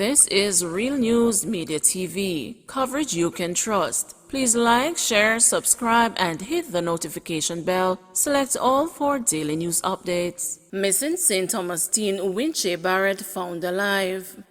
This is Real News Media TV, coverage you can trust. Please like, share, subscribe, and hit the notification bell. Select all for daily news updates. Missing St. Thomas teen Winche Barrett found alive.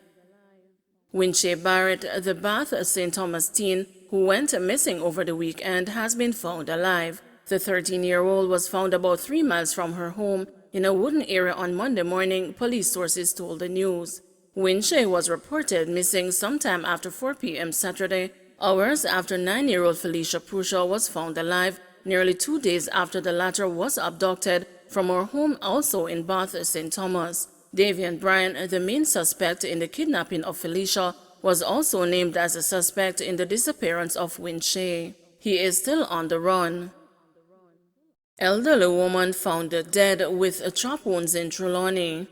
Winche Barrett, the Bath St. Thomas teen who went missing over the weekend, has been found alive. The 13-year-old was found about 3 miles from her home in a wooded area on Monday morning, police sources told the news. Winche was reported missing sometime after 4 p.m. Saturday, hours after 9-year-old Felicia Prussia was found alive, nearly 2 days after the latter was abducted from her home also in Bath, St. Thomas. Davian Bryan, the main suspect in the kidnapping of Felicia, was also named as a suspect in the disappearance of Winche. He is still on the run. Elderly woman found dead with chop wounds in Trelawney.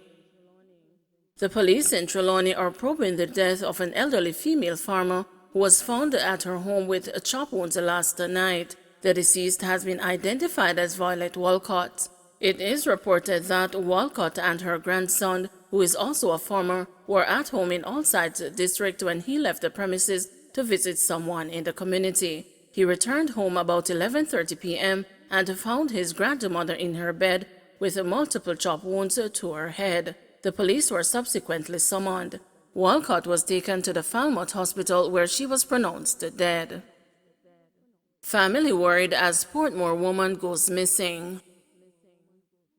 The police in Trelawney are probing the death of an elderly female farmer who was found at her home with chop wounds last night. The deceased has been identified as Violet Walcott. It is reported that Walcott and her grandson, who is also a farmer, were at home in Allsides district when he left the premises to visit someone in the community. He returned home about 11:30 p.m. and found his grandmother in her bed with multiple chop wounds to her head. The police were subsequently summoned. Walcott was taken to the Falmouth Hospital where she was pronounced dead. Family worried as Portmore woman goes missing.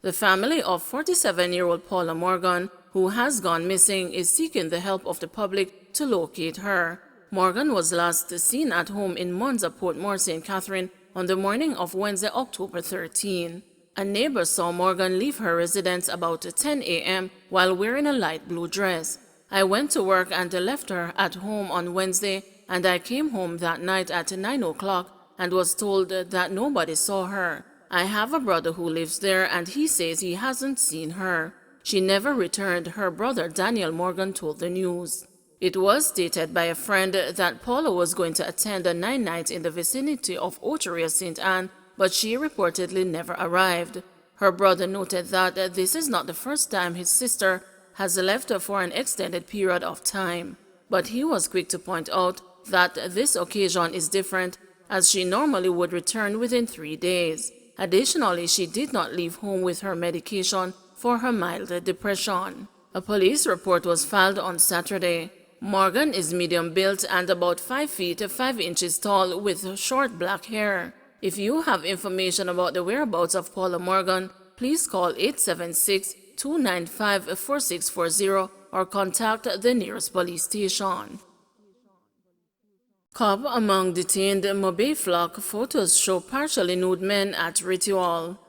The family of 47-year-old Paula Morgan, who has gone missing, is seeking the help of the public to locate her. Morgan was last seen at home in Monza, Portmore, St. Catherine on the morning of Wednesday, October 13. A neighbor saw Morgan leave her residence about 10 a.m. while wearing a light blue dress. I went to work and left her at home on Wednesday, and I came home that night at 9 o'clock and was told that nobody saw her. I have a brother who lives there and he says he hasn't seen her. She never returned, her brother Daniel Morgan told the news. It was stated by a friend that Paula was going to attend a 9-night in the vicinity of Oteria St. Anne, but she reportedly never arrived. Her brother noted that this is not the first time his sister has left for an extended period of time, but he was quick to point out that this occasion is different, as she normally would return within 3 days. Additionally, she did not leave home with her medication for her mild depression. A police report was filed on Saturday. Morgan is medium-built and about 5 feet 5 inches tall with short black hair. If you have information about the whereabouts of Paula Morgan, please call 876-295-4640 or contact the nearest police station. Cop among detained Mobe flock, photos show partially nude men at ritual.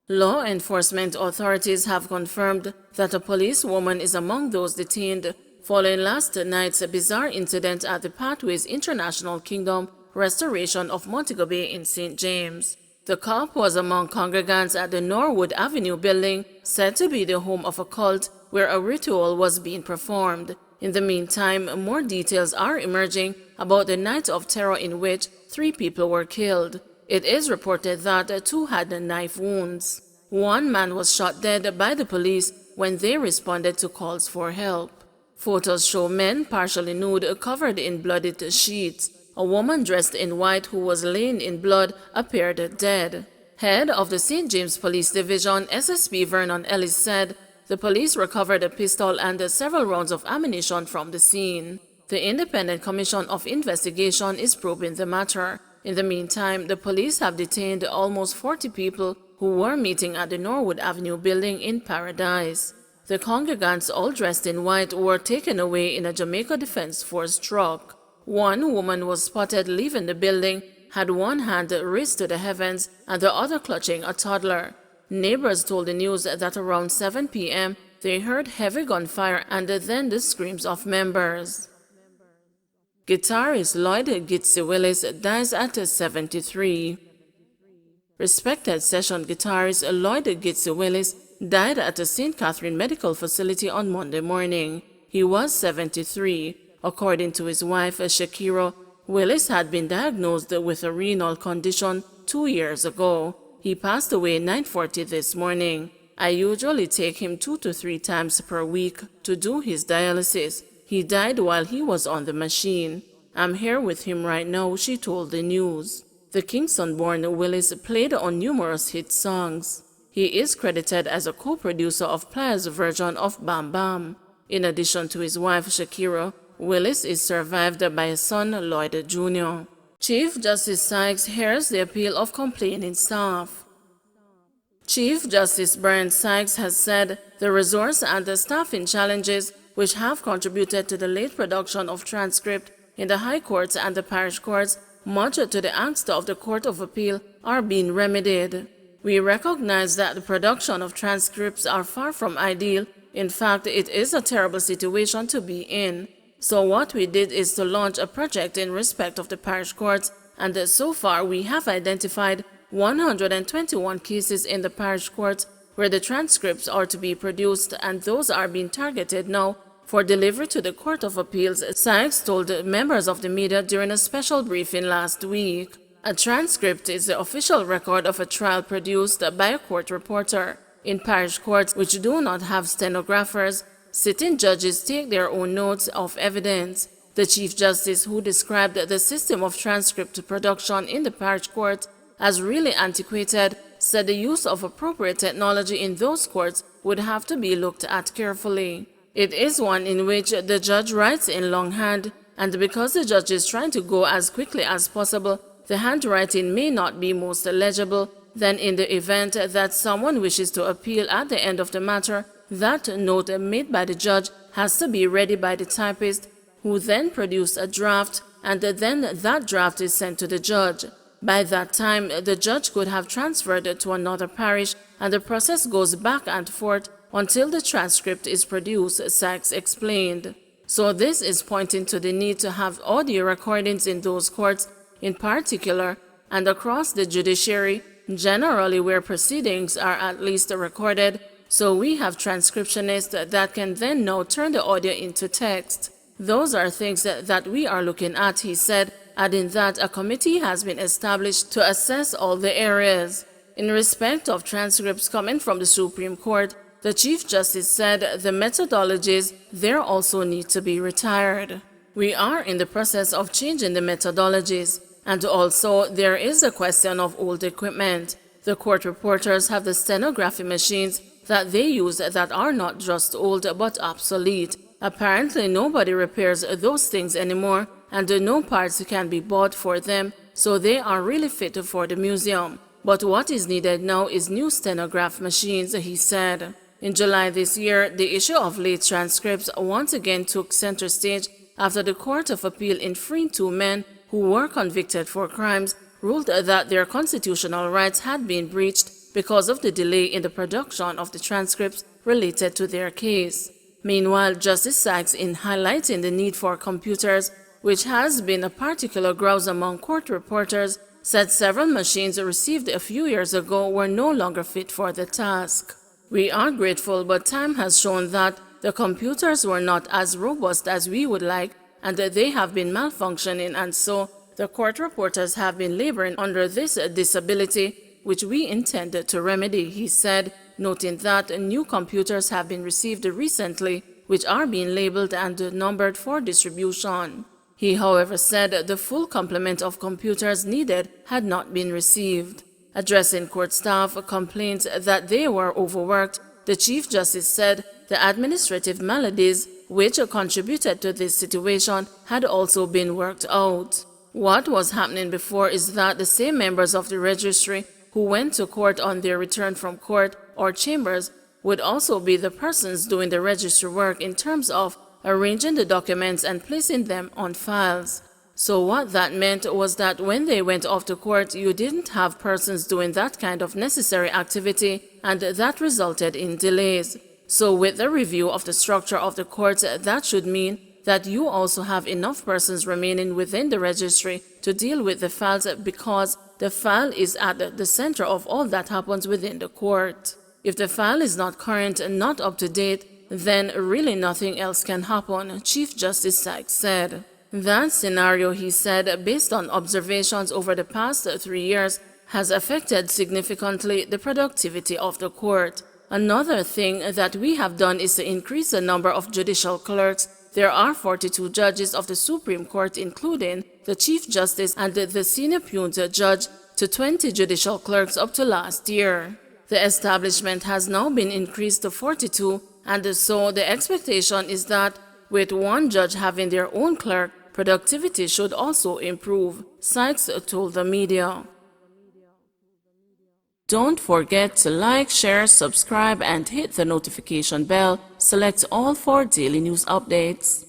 Law enforcement authorities have confirmed that a policewoman is among those detained following last night's bizarre incident at the Pathways International Kingdom Restoration of Montego Bay in St. James. The cop was among congregants at the Norwood Avenue building, said to be the home of a cult where a ritual was being performed. In the meantime, more details are emerging about the night of terror in which 3 people were killed. It is reported that 2 had knife wounds. 1 man was shot dead by the police when they responded to calls for help. Photos show men partially nude, covered in bloodied sheets. A woman dressed in white who was laying in blood appeared dead. Head of the St. James Police Division, SSP Vernon Ellis, said the police recovered a pistol and several rounds of ammunition from the scene. The Independent Commission of Investigation is probing the matter. In the meantime, the police have detained almost 40 people who were meeting at the Norwood Avenue building in Paradise. The congregants, all dressed in white, were taken away in a Jamaica Defense Force truck. 1 woman was spotted leaving the building, had one hand raised to the heavens and the other clutching a toddler. Neighbors told the news that around 7 p.m. they heard heavy gunfire and then the screams of members. Guitarist Lloyd Gusher Willis dies at 73. Respected session guitarist Lloyd Gusher Willis died at the St. Catherine Medical Facility on Monday morning. He was 73. According to his wife, Shakira, Willis had been diagnosed with a renal condition 2 years ago. He passed away 9:40 this morning. I usually take him 2 to 3 times per week to do his dialysis. He died while he was on the machine. I'm here with him right now, she told the news. The Kingston-born Willis played on numerous hit songs. He is credited as a co-producer of Playa's version of Bam Bam. In addition to his wife Shakira, Willis is survived by his son Lloyd Jr. Chief Justice Sykes hears the appeal of complaining staff. Chief Justice Brian Sykes has said the resource and the staffing challenges which have contributed to the late production of transcript in the High Courts and the Parish Courts, much to the angst of the Court of Appeal, are being remedied. We recognize that the production of transcripts are far from ideal. In fact, it is a terrible situation to be in. So what we did is to launch a project in respect of the parish courts, and so far we have identified 121 cases in the parish courts where the transcripts are to be produced, and those are being targeted now for delivery to the Court of Appeals, Sykes told members of the media during a special briefing last week. A transcript is the official record of a trial produced by a court reporter. In parish courts which do not have stenographers, sitting judges take their own notes of evidence. The Chief Justice, who described the system of transcript production in the parish court as really antiquated, said the use of appropriate technology in those courts would have to be looked at carefully. It is one in which the judge writes in longhand, and because the judge is trying to go as quickly as possible, the handwriting may not be most legible. Then in the event that someone wishes to appeal at the end of the matter, that note made by the judge has to be ready by the typist, who then produces a draft, and then that draft is sent to the judge. By that time, the judge could have transferred it to another parish, and the process goes back and forth until the transcript is produced, Sykes explained. So this is pointing to the need to have audio recordings in those courts in particular, and across the judiciary, generally where proceedings are at least recorded, so we have transcriptionists that can then now turn the audio into text. Those are things that we are looking at, he said, adding that a committee has been established to assess all the areas. In respect of transcripts coming from the Supreme Court, the Chief Justice said the methodologies there also need to be retired. We are in the process of changing the methodologies, and also there is a question of old equipment. The court reporters have the stenography machines that they use that are not just old but obsolete. Apparently nobody repairs those things anymore, and no parts can be bought for them, so they are really fit for the museum. But what is needed now is new stenograph machines, he said. In July this year, the issue of late transcripts once again took center stage after the Court of Appeal in freeing two men who were convicted for crimes ruled that their constitutional rights had been breached because of the delay in the production of the transcripts related to their case. Meanwhile, Justice Sykes, in highlighting the need for computers, which has been a particular grouse among court reporters, said several machines received a few years ago were no longer fit for the task. We are grateful, but time has shown that the computers were not as robust as we would like, and that they have been malfunctioning, and so the court reporters have been laboring under this disability, which we intended to remedy, he said, noting that new computers have been received recently, which are being labeled and numbered for distribution. He, however, said the full complement of computers needed had not been received. Addressing court staff complaints that they were overworked, the Chief Justice said the administrative maladies which contributed to this situation had also been worked out. What was happening before is that the same members of the registry who went to court on their return from court or chambers would also be the persons doing the registry work in terms of arranging the documents and placing them on files. So what that meant was that when they went off to court, you didn't have persons doing that kind of necessary activity, and that resulted in delays. So with the review of the structure of the courts, that should mean that you also have enough persons remaining within the registry to deal with the files, because the file is at the center of all that happens within the court. If the file is not current and not up to date, then really nothing else can happen, Chief Justice Sykes said. That scenario, he said, based on observations over the past 3 years, has affected significantly the productivity of the court. Another thing that we have done is to increase the number of judicial clerks. There are 42 judges of the Supreme Court, including the Chief Justice and the Senior Punta Judge, to 20 judicial clerks up to last year. The establishment has now been increased to 42, and so the expectation is that with one judge having their own clerk, productivity should also improve, Sykes told the media. Don't forget to like, share, subscribe, and hit the notification bell. Select all for daily news updates.